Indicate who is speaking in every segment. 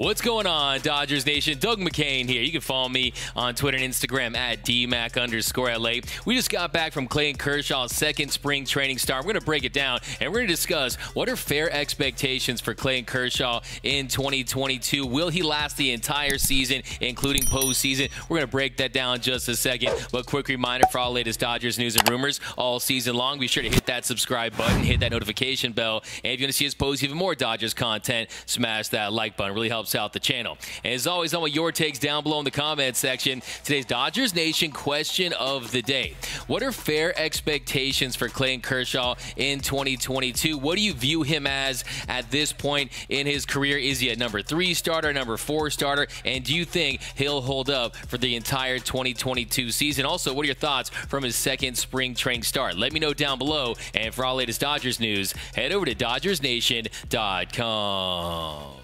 Speaker 1: What's going on, Dodgers Nation? Doug McCain here. You can follow me on Twitter and Instagram at DMac_LA. We just got back from Clayton Kershaw's second spring training start. We're going to break it down, and we're going to discuss what are fair expectations for Clayton Kershaw in 2022. Will he last the entire season, including postseason? We're going to break that down in just a second. But quick reminder for all the latest Dodgers news and rumors all season long. Be sure to hit that subscribe button, hit that notification bell. And if you want to see us post even more Dodgers content, smash that like button. It really helps out the channel. And as always, I want your takes down below in the comment section. Today's Dodgers Nation question of the day: what are fair expectations for Clayton Kershaw in 2022? What do you view him as at this point in his career? Is he a number 3 starter, number 4 starter? And do you think he'll hold up for the entire 2022 season? Also, what are your thoughts from his second spring training start? Let me know down below. And for all latest Dodgers news, head over to DodgersNation.com.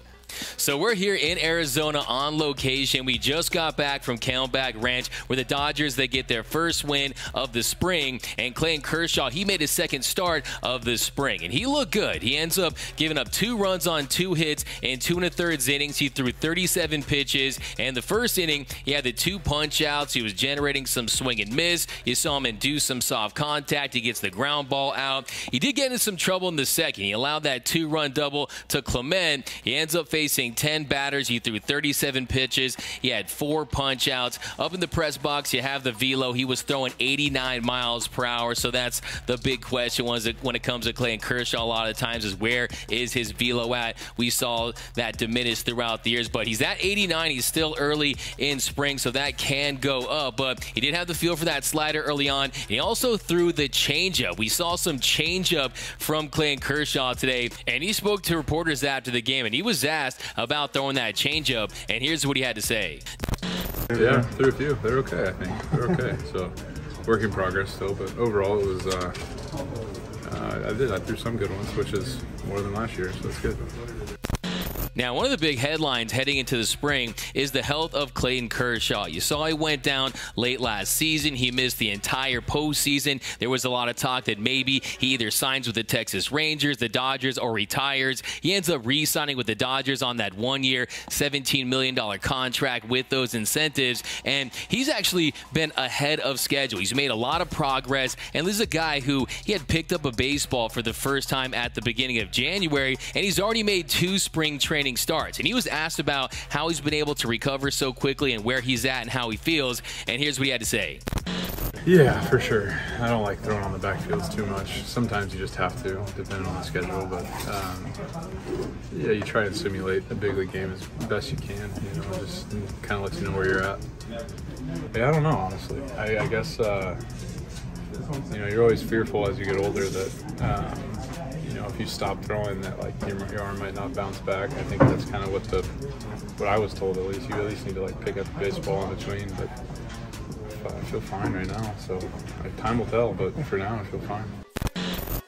Speaker 1: So we're here in Arizona on location. We just got back from Camelback Ranch, where the Dodgers, they get their first win of the spring. And Clayton Kershaw, he made his second start of the spring, and he looked good. He ends up giving up 2 runs on 2 hits in 2 1/3 innings. He threw 37 pitches, and the first inning, he had the 2 punch-outs. He was generating some swing and miss. You saw him induce some soft contact. He gets the ground ball out. He did get into some trouble in the second. He allowed that 2-run double to Clement. He ends up facing 10 batters. He threw 37 pitches. He had 4 punch-outs. Up in the press box, you have the velo. He was throwing 89 miles per hour, so that's the big question when it comes to Clayton Kershaw a lot of times, is where is his velo at? We saw that diminish throughout the years, but he's at 89. He's still early in spring, so that can go up, but he did have the feel for that slider early on. He also threw the changeup. We saw some changeup from Clayton Kershaw today, and he spoke to reporters after the game, and he was asked about throwing that changeup, and here's what he had to say.
Speaker 2: Yeah, threw a few. They're okay, I think. They're okay. So, work in progress still, but overall it was, I threw some good ones, which is more than last year, so that's good.
Speaker 1: Now, one of the big headlines heading into the spring is the health of Clayton Kershaw. You saw he went down late last season. He missed the entire postseason. There was a lot of talk that maybe he either signs with the Texas Rangers, the Dodgers, or retires. He ends up re-signing with the Dodgers on that 1-year, $17 million contract with those incentives, and he's actually been ahead of schedule. He's made a lot of progress, and this is a guy who he had picked up a baseball for the first time at the beginning of January, and he's already made 2 spring training starts. And he was asked about how he's been able to recover so quickly and where he's at and how he feels, and here's what he had to say.
Speaker 2: Yeah, for sure. I don't like throwing on the backfields too much. Sometimes you just have to, depending on the schedule, but yeah, you try and simulate a big league game as best you can, you know, just kind of lets you know where you're at. Yeah, I don't know, honestly. I guess you know, you're always fearful as you get older that you know, if you stop throwing, that like your arm might not bounce back. I think that's kind of what I was told, at least. You at least need to like pick up the baseball in between, but I feel fine right now, so time will tell, but for now I feel fine.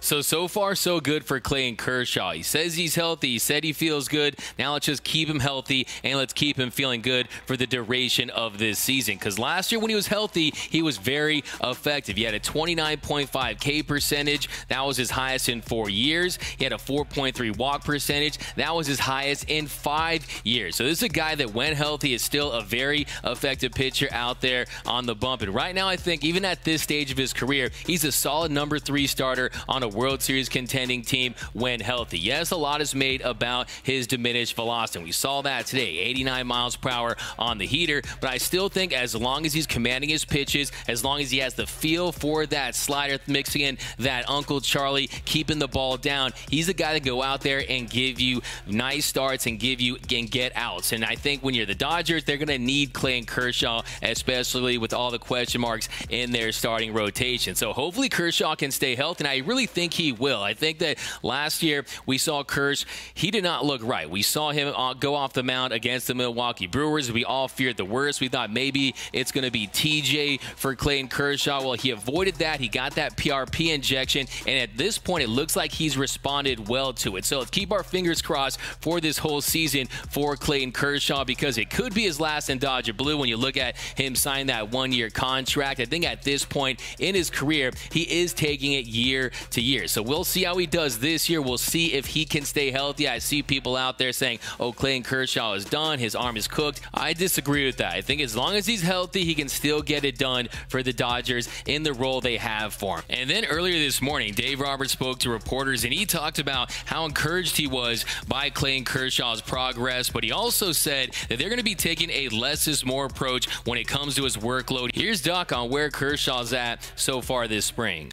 Speaker 1: So far, so good for Clayton Kershaw. He says he's healthy. He said he feels good. Now let's just keep him healthy, and let's keep him feeling good for the duration of this season. Because last year when he was healthy, he was very effective. He had a 29.5 K percentage. That was his highest in 4 years. He had a 4.3 walk percentage. That was his highest in 5 years. So this is a guy that, when healthy, is still a very effective pitcher out there on the bump. And right now, I think even at this stage of his career, he's a solid number 3 starter on a World Series contending team when healthy. Yes, a lot is made about his diminished velocity. We saw that today, 89 miles per hour on the heater, but I still think as long as he's commanding his pitches, as long as he has the feel for that slider, mixing in that Uncle Charlie, keeping the ball down, he's a guy to go out there and give you nice starts and get outs. And I think when you're the Dodgers, they're going to need Clayton Kershaw, especially with all the question marks in their starting rotation. So hopefully Kershaw can stay healthy, and I really think he will. I think that last year we saw Kersh, he did not look right. We saw him go off the mound against the Milwaukee Brewers. We all feared the worst. We thought maybe it's going to be TJ for Clayton Kershaw. Well, he avoided that. He got that PRP injection, and at this point, it looks like he's responded well to it. So let's keep our fingers crossed for this whole season for Clayton Kershaw, because it could be his last in Dodger Blue when you look at him sign that 1-year contract. I think at this point in his career, he is taking it year to year. year. So we'll see how he does this year. We'll see if he can stay healthy. I see people out there saying, oh, Clayton Kershaw is done. His arm is cooked. I disagree with that. I think as long as he's healthy, he can still get it done for the Dodgers in the role they have for him. And then earlier this morning, Dave Roberts spoke to reporters, and he talked about how encouraged he was by Clayton Kershaw's progress, but he also said that they're going to be taking a less is more approach when it comes to his workload. Here's Doc on where Kershaw's at so far this spring.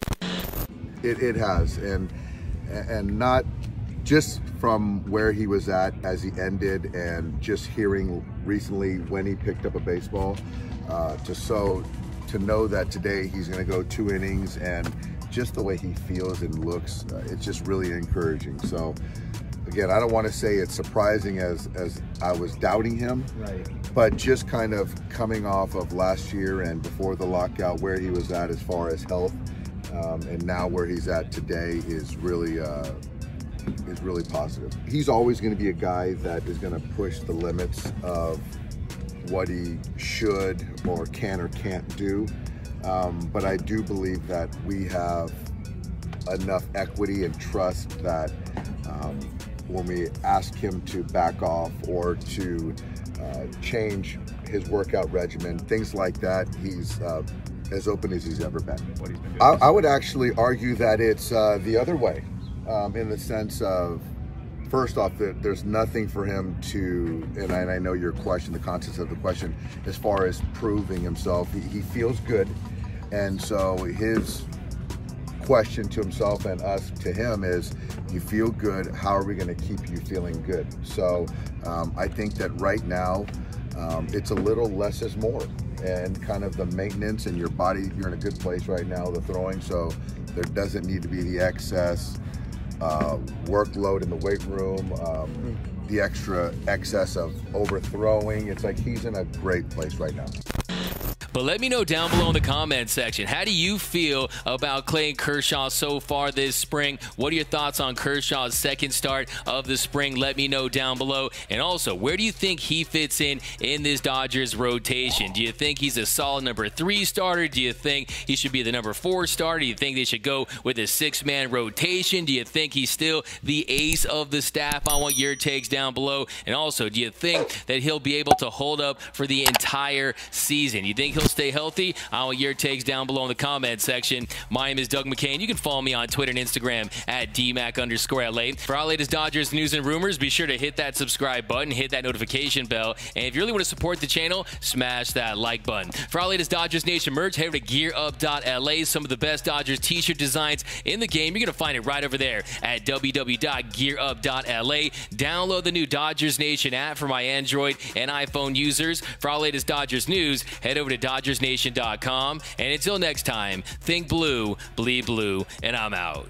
Speaker 3: It has, and not just from where he was at as he ended, and just hearing recently when he picked up a baseball, to know that today he's going to go 2 innings, and just the way he feels and looks, it's just really encouraging. So again, I don't want to say it's surprising as I was doubting him, right, but just kind of coming off of last year and before the lockout, where he was at as far as health, and now where he's at today is really positive. He's always going to be a guy that is going to push the limits of what he should or can or can't do, but I do believe that we have enough equity and trust that when we ask him to back off or to change his workout regimen, things like that, he's as open as he's ever been. I would actually argue that it's the other way, in the sense of, first off, there's nothing for him to, and I know your question, the context of the question, as far as proving himself, he feels good, and so his question to himself and us to him is, you feel good, how are we going to keep you feeling good? So I think that right now it's a little less is more, and kind of the maintenance in your body, you're in a good place right now, the throwing, so there doesn't need to be the excess workload in the weight room, the extra excess of overthrowing. It's like he's in a great place right now.
Speaker 1: But let me know down below in the comment section, how do you feel about Clayton Kershaw so far this spring? What are your thoughts on Kershaw's second start of the spring? Let me know down below. And also, where do you think he fits in this Dodgers rotation? Do you think he's a solid number 3 starter? Do you think he should be the number 4 starter? Do you think they should go with a 6-man rotation? Do you think he's still the ace of the staff? I want your takes down below. And also, do you think that he'll be able to hold up for the entire season? You think he'll stay healthy? I want your takes down below in the comment section. My name is Doug McCain. You can follow me on Twitter and Instagram at DMac_LA. For our latest Dodgers news and rumors, be sure to hit that subscribe button, hit that notification bell, and if you really want to support the channel, smash that like button. For our latest Dodgers Nation merch, head over to GearUp.LA. Some of the best Dodgers t-shirt designs in the game. You're going to find it right over there at www.gearup.la. Download the new Dodgers Nation app for my Android and iPhone users. For our latest Dodgers news, head over to DodgersNation.com. And until next time, think blue, bleed blue, and I'm out.